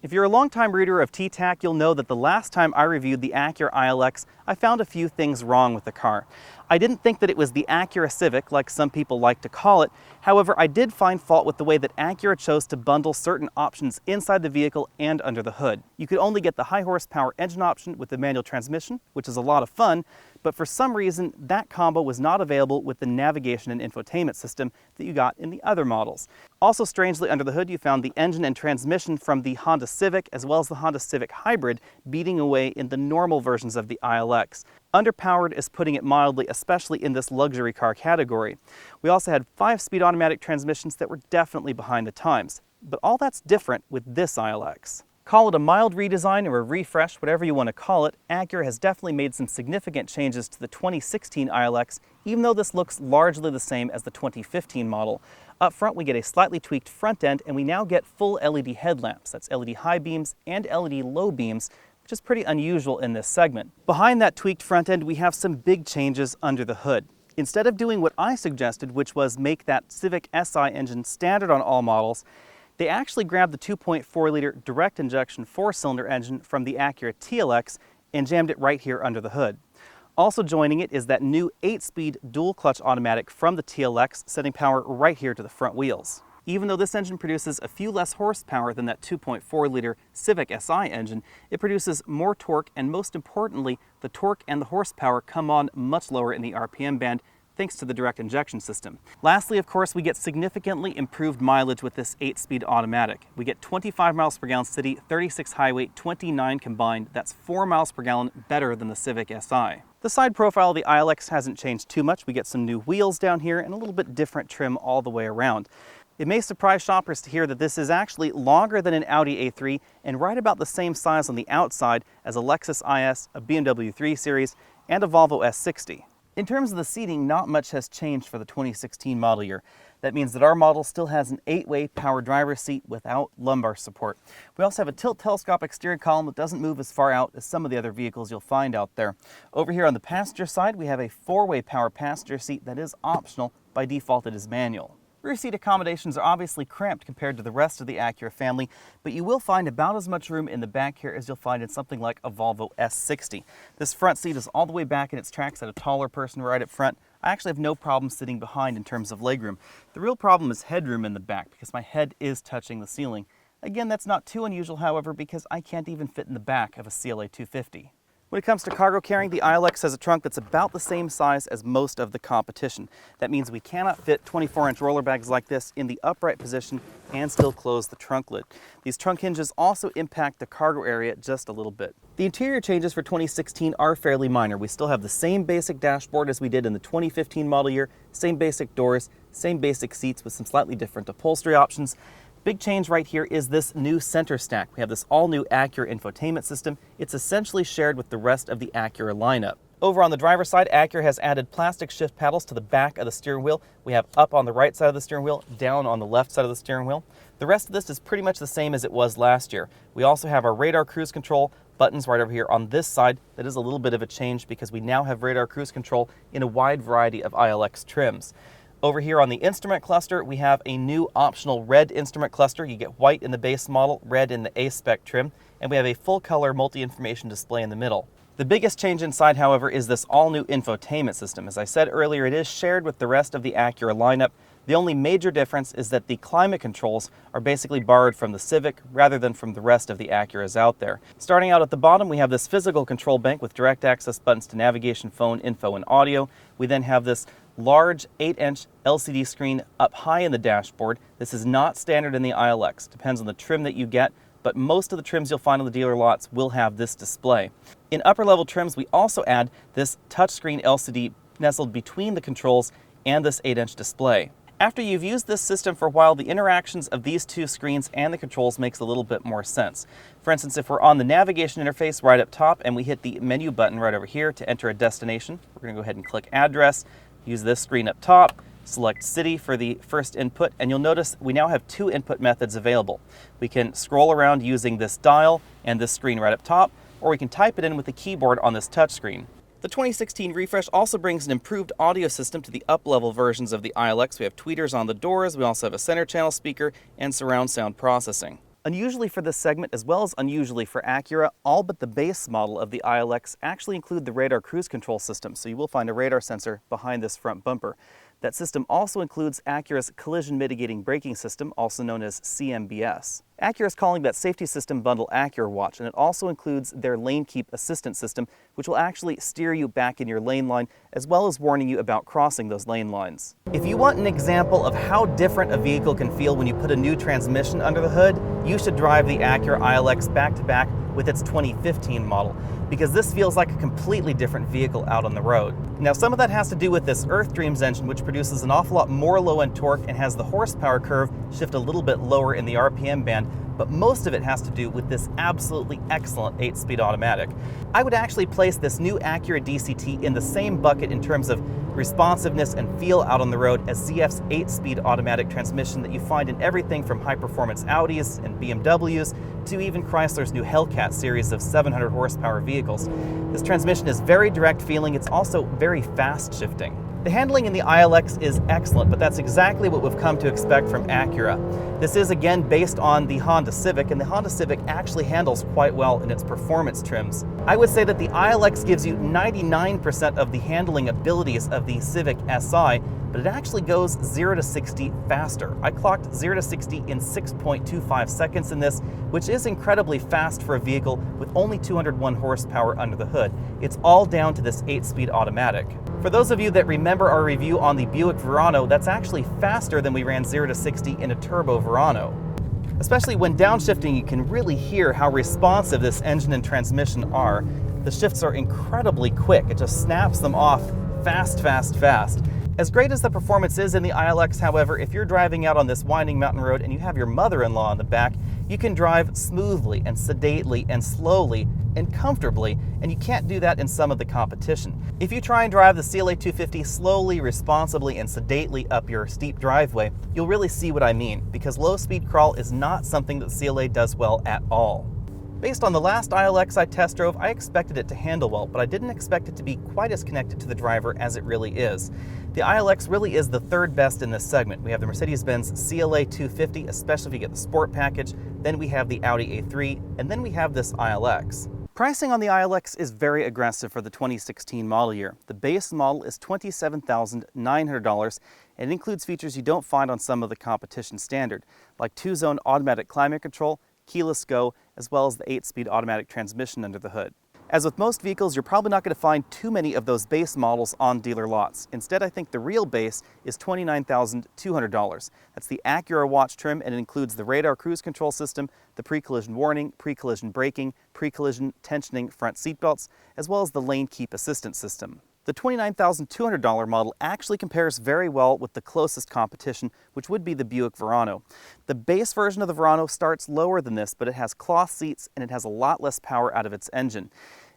If you're a longtime reader of TTAC, you'll know that the last time I reviewed the Acura ILX, I found a few things wrong with the car. I didn't think that it was the Acura Civic, like some people like to call it. However, I did find fault with the way that Acura chose to bundle certain options inside the vehicle and under the hood. You could only get the high horsepower engine option with the manual transmission, which is a lot of fun, but for some reason, that combo was not available with the navigation and infotainment system that you got in the other models. Also, strangely, under the hood, you found the engine and transmission from the Honda Civic as well as the Honda Civic Hybrid beating away in the normal versions of the ILX. Underpowered is putting it mildly, especially in this luxury car category. We also had 5-speed automatic transmissions that were definitely behind the times. But all that's different with this ILX. Call it a mild redesign or a refresh, whatever you want to call it, Acura has definitely made some significant changes to the 2016 ILX, even though this looks largely the same as the 2015 model. Up front, we get a slightly tweaked front end, and we now get full LED headlamps. That's LED high beams and LED low beams, which is pretty unusual in this segment. Behind that tweaked front end, we have some big changes under the hood. Instead of doing what I suggested, which was make that Civic Si engine standard on all models, they actually grabbed the 2.4-liter direct injection 4-cylinder engine from the Acura TLX and jammed it right here under the hood. Also joining it is that new 8-speed dual-clutch automatic from the TLX, sending power right here to the front wheels. Even though this engine produces a few less horsepower than that 2.4-liter Civic Si engine, it produces more torque, and most importantly, the torque and the horsepower come on much lower in the RPM band, thanks to the direct injection system. Lastly, of course, we get significantly improved mileage with this 8-speed automatic. We get 25 miles per gallon city, 36 highway, 29 combined. That's 4 miles per gallon better than the Civic Si. The side profile of the ILX hasn't changed too much. We get some new wheels down here and a little bit different trim all the way around. It may surprise shoppers to hear that this is actually longer than an Audi A3 and right about the same size on the outside as a Lexus IS, a BMW 3 Series, and a Volvo S60. In terms of the seating, not much has changed for the 2016 model year. That means that our model still has an 8-way power driver's seat without lumbar support. We also have a tilt telescopic steering column that doesn't move as far out as some of the other vehicles you'll find out there. Over here on the passenger side, we have a 4-way power passenger seat that is optional. By default, it is manual. Rear seat accommodations are obviously cramped compared to the rest of the Acura family, but you will find about as much room in the back here as you'll find in something like a Volvo S60. This front seat is all the way back in its tracks at a taller person right up front. I actually have no problem sitting behind in terms of legroom. The real problem is headroom in the back because my head is touching the ceiling. Again, that's not too unusual, however, because I can't even fit in the back of a CLA 250. When it comes to cargo carrying, the ILX has a trunk that's about the same size as most of the competition. That means we cannot fit 24-inch roller bags like this in the upright position and still close the trunk lid. These trunk hinges also impact the cargo area just a little bit. The interior changes for 2016 are fairly minor. We still have the same basic dashboard as we did in the 2015 model year, same basic doors, same basic seats with some slightly different upholstery options. Big change right here is this new center stack. We have this all-new Acura Infotainment System. It's essentially shared with the rest of the Acura lineup. Over on the driver's side, Acura has added plastic shift paddles to the back of the steering wheel. We have up on the right side of the steering wheel, down on the left side of the steering wheel. The rest of this is pretty much the same as it was last year. We also have our radar cruise control buttons right over here on this side. That is a little bit of a change because we now have radar cruise control in a wide variety of ILX trims. Over here on the instrument cluster, we have a new optional red instrument cluster. You get white in the base model, red in the A-Spec trim, and we have a full-color multi-information display in the middle. The biggest change inside, however, is this all-new infotainment system. As I said earlier, it is shared with the rest of the Acura lineup. The only major difference is that the climate controls are basically borrowed from the Civic rather than from the rest of the Acuras out there. Starting out at the bottom, we have this physical control bank with direct access buttons to navigation, phone, info, and audio. We then have this large 8-inch LCD screen up high in the dashboard. This is not standard in the ILX. Depends on the trim that you get, but most of the trims you'll find on the dealer lots will have this display. In upper level trims, we also add this touchscreen LCD nestled between the controls and this 8-inch display. After you've used this system for a while, the interactions of these two screens and the controls makes a little bit more sense. For instance, if we're on the navigation interface right up top and we hit the menu button right over here to enter a destination, we're going to go ahead and click address, use this screen up top, select city for the first input, and you'll notice we now have 2 input methods available. We can scroll around using this dial and this screen right up top, or we can type it in with the keyboard on this touchscreen. The 2016 refresh also brings an improved audio system to the up-level versions of the ILX. We have tweeters on the doors, we also have a center channel speaker, and surround sound processing. Unusually for this segment, as well as unusually for Acura, all but the base model of the ILX actually include the radar cruise control system, so you will find a radar sensor behind this front bumper. That system also includes Acura's collision mitigating braking system, also known as CMBS. Acura is calling that safety system bundle Acura Watch, and it also includes their lane keep assistance system, which will actually steer you back in your lane line, as well as warning you about crossing those lane lines. If you want an example of how different a vehicle can feel when you put a new transmission under the hood, you should drive the Acura ILX back-to-back with its 2015 model, because this feels like a completely different vehicle out on the road. Now, some of that has to do with this Earth Dreams engine, which produces an awful lot more low-end torque and has the horsepower curve shift a little bit lower in the RPM band, but most of it has to do with this absolutely excellent 8-speed automatic. I would actually place this new Acura DCT in the same bucket in terms of responsiveness and feel out on the road as ZF's 8-speed automatic transmission that you find in everything from high-performance Audis and BMWs to even Chrysler's new Hellcat series of 700 horsepower vehicles. This transmission is very direct feeling. It's also very fast shifting. The handling in the ILX is excellent, but that's exactly what we've come to expect from Acura. This is again based on the Honda Civic, and the Honda Civic actually handles quite well in its performance trims. I would say that the ILX gives you 99% of the handling abilities of the Civic Si, but it actually goes 0 to 60 faster. I clocked 0 to 60 in 6.25 seconds in this, which is incredibly fast for a vehicle with only 201 horsepower under the hood. It's all down to this 8-speed automatic. For those of you that remember our review on the Buick Verano, that's actually faster than we ran 0 to 60 in a turbo Verano. Especially when downshifting, you can really hear how responsive this engine and transmission are. The shifts are incredibly quick. It just snaps them off fast, fast, fast. As great as the performance is in the ILX, however, if you're driving out on this winding mountain road and you have your mother-in-law in the back, you can drive smoothly and sedately and slowly and comfortably, and you can't do that in some of the competition. If you try and drive the CLA 250 slowly, responsibly, and sedately up your steep driveway, you'll really see what I mean, because low-speed crawl is not something that CLA does well at all. Based on the last ILX I test drove, I expected it to handle well, but I didn't expect it to be quite as connected to the driver as it really is. The ILX really is the third best in this segment. We have the Mercedes-Benz CLA 250, especially if you get the Sport package, then we have the Audi A3, and then we have this ILX. Pricing on the ILX is very aggressive for the 2016 model year. The base model is $27,900, and it includes features you don't find on some of the competition standard, like 2-zone automatic climate control, keyless go, as well as the 8-speed automatic transmission under the hood. As with most vehicles, you're probably not going to find too many of those base models on dealer lots. Instead, I think the real base is $29,200. That's the Acura Watch trim, and it includes the radar cruise control system, the pre-collision warning, pre-collision braking, pre-collision tensioning front seatbelts, as well as the lane keep assistance system. The $29,200 model actually compares very well with the closest competition, which would be the Buick Verano. The base version of the Verano starts lower than this, but it has cloth seats and it has a lot less power out of its engine.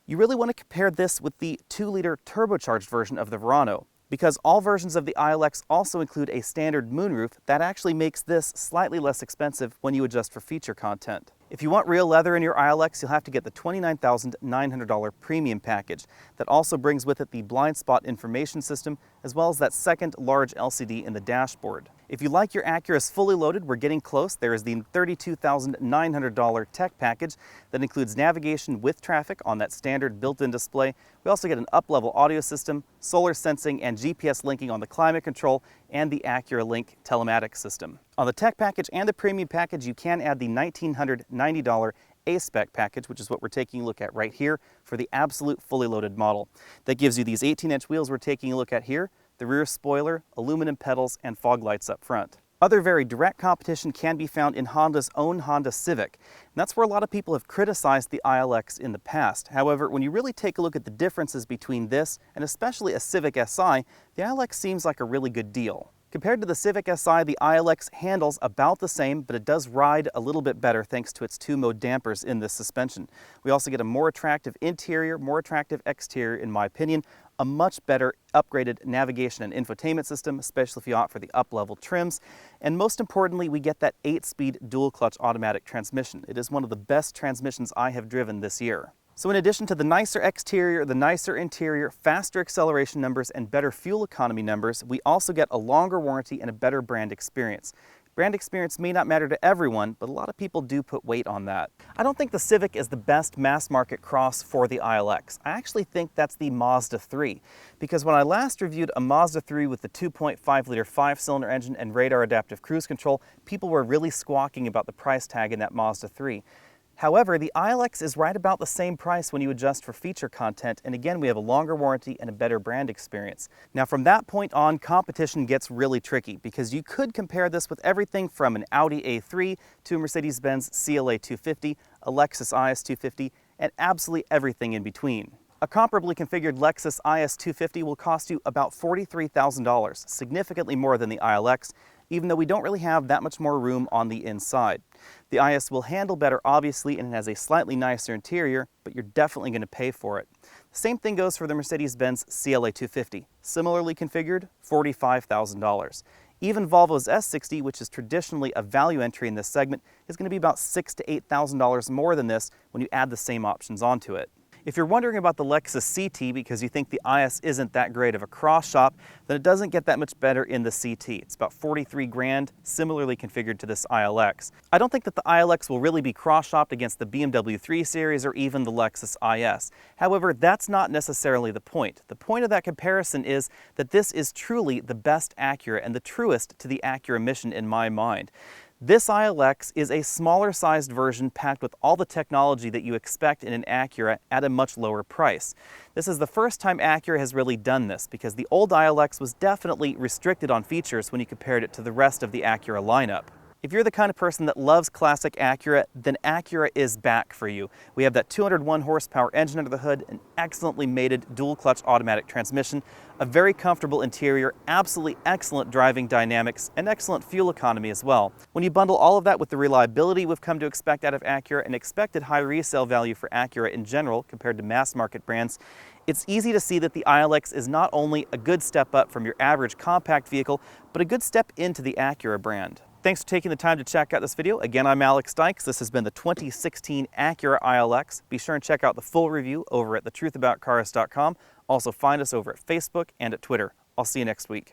You really want to compare this with the 2-liter turbocharged version of the Verano. Because all versions of the ILX also include a standard moonroof, that actually makes this slightly less expensive when you adjust for feature content. If you want real leather in your ILX, you'll have to get the $29,900 premium package. That also brings with it the blind spot information system, as well as that second large LCD in the dashboard. If you like your Acuras fully loaded, we're getting close. There is the $32,900 tech package that includes navigation with traffic on that standard built-in display. We also get an up-level audio system, solar sensing, and GPS linking on the climate control, and the Acura Link telematics system. On the tech package and the premium package, you can add the $1,990 A-Spec package, which is what we're taking a look at right here for the absolute fully loaded model. That gives you these 18-inch wheels we're taking a look at here, the rear spoiler, aluminum pedals, and fog lights up front. Other very direct competition can be found in Honda's own Honda Civic, and that's where a lot of people have criticized the ILX in the past. However, when you really take a look at the differences between this and especially a Civic Si, the ILX seems like a really good deal. Compared to the Civic Si, the ILX handles about the same, but it does ride a little bit better thanks to its 2-mode dampers in this suspension. We also get a more attractive interior, more attractive exterior in my opinion, a much better upgraded navigation and infotainment system, especially if you opt for the up-level trims, and most importantly, we get that 8-speed dual-clutch automatic transmission. It is one of the best transmissions I have driven this year. So in addition to the nicer exterior, the nicer interior, faster acceleration numbers, and better fuel economy numbers, we also get a longer warranty and a better brand experience. Brand experience may not matter to everyone, but a lot of people do put weight on that. I don't think the Civic is the best mass market cross for the ILX. I actually think that's the Mazda 3, because when I last reviewed a Mazda 3 with the 2.5-liter 5-cylinder engine and radar adaptive cruise control, people were really squawking about the price tag in that Mazda 3. However, the ILX is right about the same price when you adjust for feature content, and again, we have a longer warranty and a better brand experience. Now, from that point on, competition gets really tricky because you could compare this with everything from an Audi A3 to a Mercedes-Benz CLA 250, a Lexus IS 250, and absolutely everything in between. A comparably configured Lexus IS 250 will cost you about $43,000, significantly more than the ILX, even though we don't really have that much more room on the inside. The IS will handle better, obviously, and it has a slightly nicer interior, but you're definitely going to pay for it. The same thing goes for the Mercedes-Benz CLA 250. Similarly configured, $45,000. Even Volvo's S60, which is traditionally a value entry in this segment, is going to be about $6,000 to $8,000 more than this when you add the same options onto it. If you're wondering about the Lexus CT because you think the IS isn't that great of a cross shop, then it doesn't get that much better in the CT. It's about 43 grand, similarly configured to this ILX. I don't think that the ILX will really be cross-shopped against the BMW 3 Series or even the Lexus IS. However, that's not necessarily the point. The point of that comparison is that this is truly the best Acura and the truest to the Acura mission in my mind. This ILX is a smaller sized version packed with all the technology that you expect in an Acura at a much lower price. This is the first time Acura has really done this because the old ILX was definitely restricted on features when you compared it to the rest of the Acura lineup. If you're the kind of person that loves classic Acura, then Acura is back for you. We have that 201 horsepower engine under the hood, an excellently mated dual-clutch automatic transmission, a very comfortable interior, absolutely excellent driving dynamics, and excellent fuel economy as well. When you bundle all of that with the reliability we've come to expect out of Acura and expected high resale value for Acura in general compared to mass market brands, it's easy to see that the ILX is not only a good step up from your average compact vehicle, but a good step into the Acura brand. Thanks for taking the time to check out this video. Again, I'm Alex Dykes. This has been the 2016 Acura ILX. Be sure and check out the full review over at thetruthaboutcars.com. Also find us over at Facebook and at Twitter. I'll see you next week.